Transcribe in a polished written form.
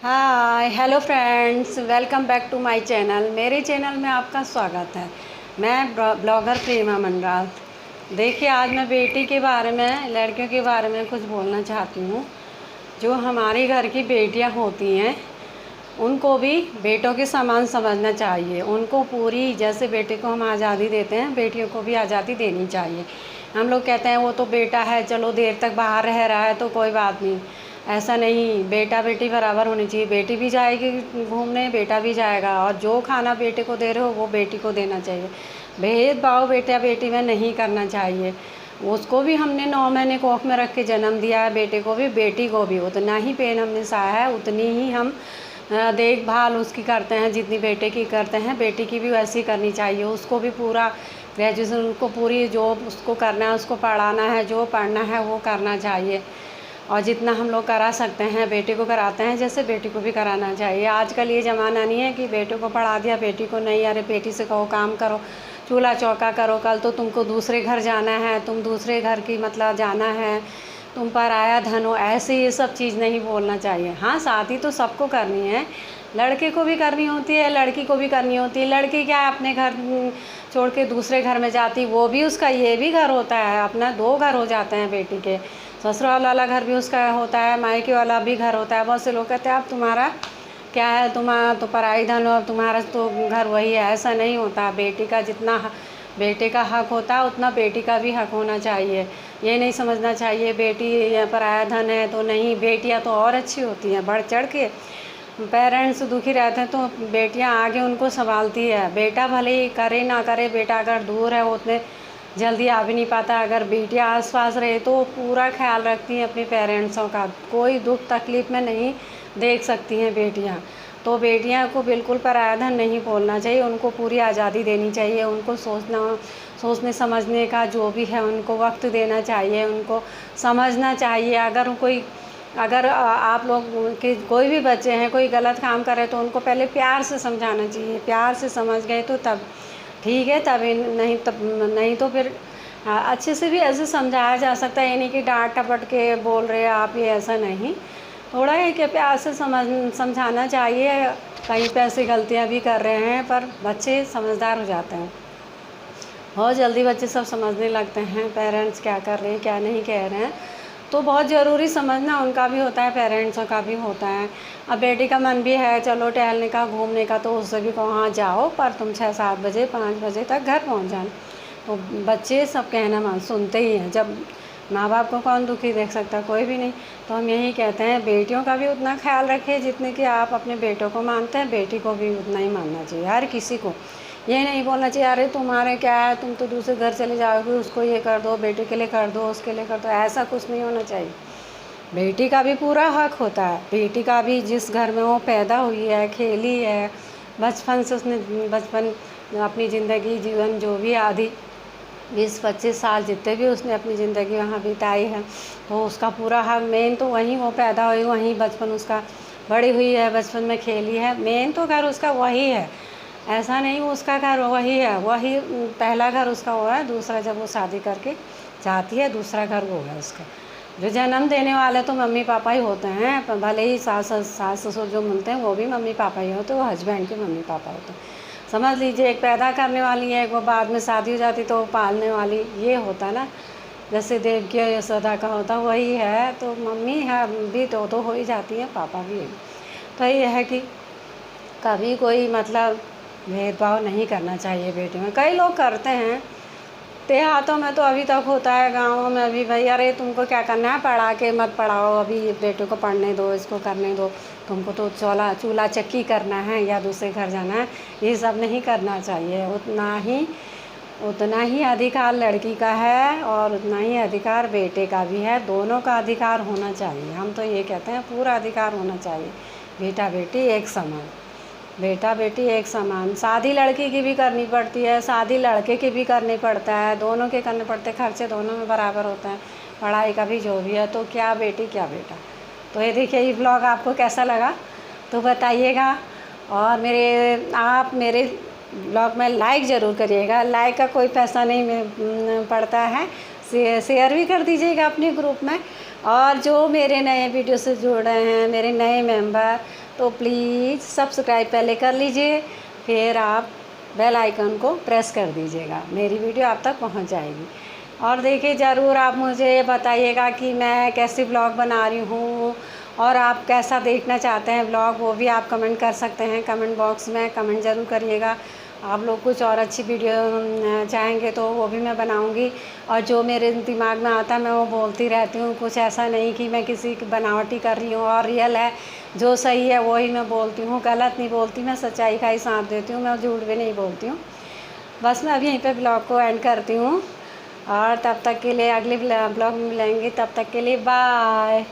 Hi hello friends, welcome back to my channel. मेरे channel में आपका स्वागत है। मैं ब्लॉगर प्रेमा मंडराल। देखिए, आज मैं बेटी के बारे में, लड़कियों के बारे में कुछ बोलना चाहती हूँ। जो हमारे घर की बेटियाँ होती हैं, उनको भी बेटों के समान समझना चाहिए। उनको पूरी, जैसे बेटे को हम आज़ादी देते हैं, बेटियों को भी आज़ादी देनी चाहिए। हम लोग कहते हैं वो तो बेटा है, चलो देर तक बाहर रह रहा है तो कोई बात नहीं। ऐसा नहीं, बेटा बेटी बराबर होनी चाहिए। बेटी भी जाएगी घूमने, बेटा भी जाएगा, और जो खाना बेटे को दे रहे हो वो बेटी को देना चाहिए। भेदभाव बेटा बेटी में नहीं करना चाहिए। उसको भी हमने 9 महीने कोख में रख के जन्म दिया है, बेटे को भी बेटी को भी उतना ही पेन हमने सहा है, उतनी ही हम देखभाल उसकी करते हैं जितनी बेटे की करते हैं। बेटी की भी वैसी करनी चाहिए। उसको भी पूरा ग्रेजुएशन, उसको पूरी जो उसको करना है, उसको पढ़ाना है, जो पढ़ना है वो करना चाहिए। और जितना हम लोग करा सकते हैं बेटी को कराते हैं, जैसे बेटी को भी कराना चाहिए। आजकल ये ज़माना नहीं है कि बेटे को पढ़ा दिया बेटी को नहीं। अरे बेटी से कहो काम करो, चूल्हा चौका करो, कल तो तुमको दूसरे घर जाना है, तुम दूसरे घर की मतलब जाना है, तुम पर आया धन हो। ऐसे ये सब चीज़ नहीं बोलना चाहिए। हाँ, शादी तो सबको करनी है, लड़के को भी करनी होती है, लड़की को भी करनी होती है। लड़की क्या है, अपने घर छोड़ के दूसरे घर में जाती, वो भी उसका ये भी घर होता है। अपना 2 घर हो जाते हैं बेटी के। ससुराल वाला घर भी उसका होता है, मायके वाला भी घर होता है। बहुत से लोग कहते हैं अब तुम्हारा क्या है, तुम्हारा तो पराई धन हो, तुम्हारा तो घर वही है। ऐसा नहीं होता। बेटी का जितना बेटे का हक होता है उतना बेटी का भी हक होना चाहिए। ये नहीं समझना चाहिए बेटी पराया धन है तो नहीं। बेटियां तो और अच्छी होती हैं, बढ़ चढ़ के। पेरेंट्स दुखी रहते हैं तो बेटियां आगे उनको संभालती है। बेटा भले ही करे ना करे, बेटा अगर दूर है वो उतने जल्दी आ भी नहीं पाता। अगर बेटियां आसपास रहे तो पूरा ख्याल रखती हैं अपने पेरेंट्सों का, कोई दुख तकलीफ़ में नहीं देख सकती हैं बेटियां। तो बेटियां को बिल्कुल पराया धन नहीं बोलना चाहिए। उनको पूरी आज़ादी देनी चाहिए। उनको सोचने समझने का जो भी है उनको वक्त देना चाहिए, उनको समझना चाहिए। अगर आप लोग के कोई भी बच्चे हैं कोई गलत काम करे तो उनको पहले प्यार से समझाना चाहिए। प्यार से समझ गए तो तब ठीक है, तभी नहीं तो फिर अच्छे से भी ऐसे समझाया जा सकता है। ये नहीं कि डांट टपट के बोल रहे आप, ये ऐसा नहीं। थोड़ा है कि प्यार से समझाना चाहिए। कहीं पे ऐसी गलतियाँ भी कर रहे हैं पर बच्चे समझदार हो जाते हैं। बहुत जल्दी बच्चे सब समझने लगते हैं पेरेंट्स क्या कर रहे हैं क्या नहीं कह रहे हैं। तो बहुत ज़रूरी समझना उनका भी होता है, पेरेंट्सों का भी होता है। अब बेटी का मन भी है चलो टहलने का, घूमने का, तो उससे भी कहो हाँ जाओ, पर तुम 6-7 बजे 5 बजे तक घर पहुंच जाना। तो बच्चे सब कहना सुनते ही हैं। जब माँ बाप को कौन दुखी देख सकता, कोई भी नहीं। तो हम यही कहते हैं बेटियों का भी उतना ख्याल रखें जितने कि आप अपने बेटों को मानते हैं, बेटी को भी उतना ही मानना चाहिए। हर किसी को ये नहीं बोलना चाहिए अरे तुम्हारे क्या है, तुम तो दूसरे घर चले जाओगे, उसको ये कर दो, बेटे के लिए कर दो, उसके लिए कर दो। ऐसा कुछ नहीं होना चाहिए। बेटी का भी पूरा हक होता है। बेटी का भी जिस घर में वो पैदा हुई है, खेली है, बचपन से उसने अपनी ज़िंदगी जीवन जो भी आधी 20-25 साल जितने भी उसने अपनी ज़िंदगी वहाँ बिताई है, तो उसका पूरा हक। मेन तो वहीं वो पैदा हुई, वहीं बचपन उसका बड़ी हुई है, बचपन में खेली है। मेन तो घर उसका वही है। ऐसा नहीं उसका घर वही है, वही पहला घर उसका वो है। दूसरा जब वो शादी करके जाती है, दूसरा घर वो है उसका। जो जन्म देने वाले तो मम्मी पापा ही होते हैं। भले ही सास ससुर जो मिलते हैं वो भी मम्मी पापा ही होते हैं, वो हस्बैंड के मम्मी पापा होते हैं। समझ लीजिए, एक पैदा करने वाली है, एक वो बाद में शादी हो जाती तो वो पालने वाली, ये होता ना। जैसे देवकी और यशोदा का होता वही है। तो मम्मी है भी तो हो ही जाती है, पापा भी है। तो ये है कि कभी कोई मतलब भेदभाव नहीं करना चाहिए बेटियों में। कई लोग करते हैं, देहातों में तो अभी तक होता है, गाँवों में भी भाई अरे तुमको क्या करना है, पढ़ा के मत पढ़ाओ, अभी बेटे को पढ़ने दो, इसको करने दो, तुमको तो चूल्हा चक्की करना है या दूसरे घर जाना है। ये सब नहीं करना चाहिए। उतना ही अधिकार लड़की का है और उतना ही अधिकार बेटे का भी है। दोनों का अधिकार होना चाहिए। हम तो ये कहते हैं पूरा अधिकार होना चाहिए। बेटा बेटी एक समान, बेटा बेटी एक समान। शादी लड़की की भी करनी पड़ती है, शादी लड़के की भी करनी पड़ता है, दोनों के करने पड़ते हैं। खर्चे दोनों में बराबर होते हैं, पढ़ाई का भी जो भी है। तो क्या बेटी क्या बेटा। तो ये देखिए, ये ब्लॉग आपको कैसा लगा तो बताइएगा। और आप मेरे ब्लॉग में लाइक ज़रूर करिएगा। लाइक का कोई पैसा नहीं पड़ता है। शेयर भी कर दीजिएगा अपने ग्रुप में। और जो मेरे नए वीडियो से जुड़ रहे हैं, मेरे नए मेंबर, तो प्लीज़ सब्सक्राइब पहले कर लीजिए, फिर आप बेल आइकन को प्रेस कर दीजिएगा, मेरी वीडियो आप तक पहुंच जाएगी। और देखिए ज़रूर आप मुझे बताइएगा कि मैं कैसे ब्लॉग बना रही हूँ और आप कैसा देखना चाहते हैं ब्लॉग, वो भी आप कमेंट कर सकते हैं कमेंट बॉक्स में, कमेंट ज़रूर करिएगा। आप लोग कुछ और अच्छी वीडियो चाहेंगे तो वो भी मैं बनाऊंगी, और जो मेरे दिमाग में आता है मैं वो बोलती रहती हूँ। कुछ ऐसा नहीं कि मैं किसी की बनावटी कर रही हूँ, और रियल है, जो सही है वही मैं बोलती हूँ, गलत नहीं बोलती, मैं सच्चाई का ही साथ देती हूँ, मैं झूठ भी नहीं बोलती हूँ। बस मैं अभी यहीं पे ब्लॉग को एंड करती हूँ, और तब तक के लिए अगले ब्लॉग में मिलेंगे, तब तक के लिए बाय।